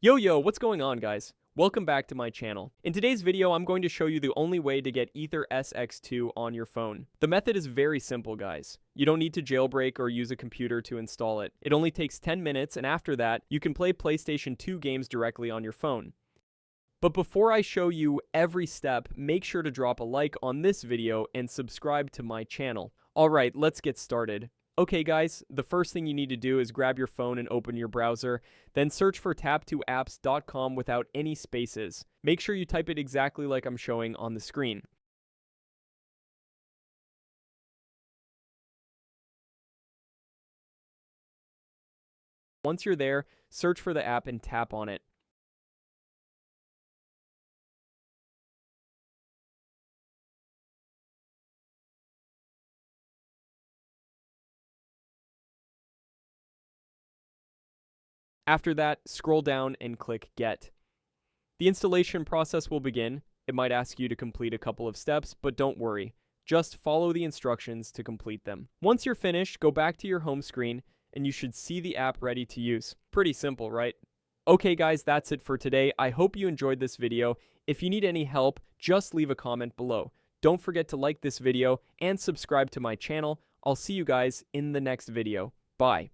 Yo, what's going on, guys? Welcome back to my channel. In today's video, I'm going to show you the only way to get Aethersx2 on your phone. The method is very simple, guys. You don't need to jailbreak or use a computer to install it. It only takes 10 minutes, and after that, you can play PlayStation 2 games directly on your phone. But before I show you every step, make sure to drop a like on this video and subscribe to my channel. Alright, let's get started. Okay guys, the first thing you need to do is grab your phone and open your browser, then search for tap2apps.com without any spaces. Make sure you type it exactly like I'm showing on the screen. Once you're there, search for the app and tap on it. After that, scroll down and click Get. The installation process will begin. It might ask you to complete a couple of steps, but don't worry. Just follow the instructions to complete them. Once you're finished, go back to your home screen, and you should see the app ready to use. Pretty simple, right? Okay guys, that's it for today. I hope you enjoyed this video. If you need any help, just leave a comment below. Don't forget to like this video and subscribe to my channel. I'll see you guys in the next video. Bye.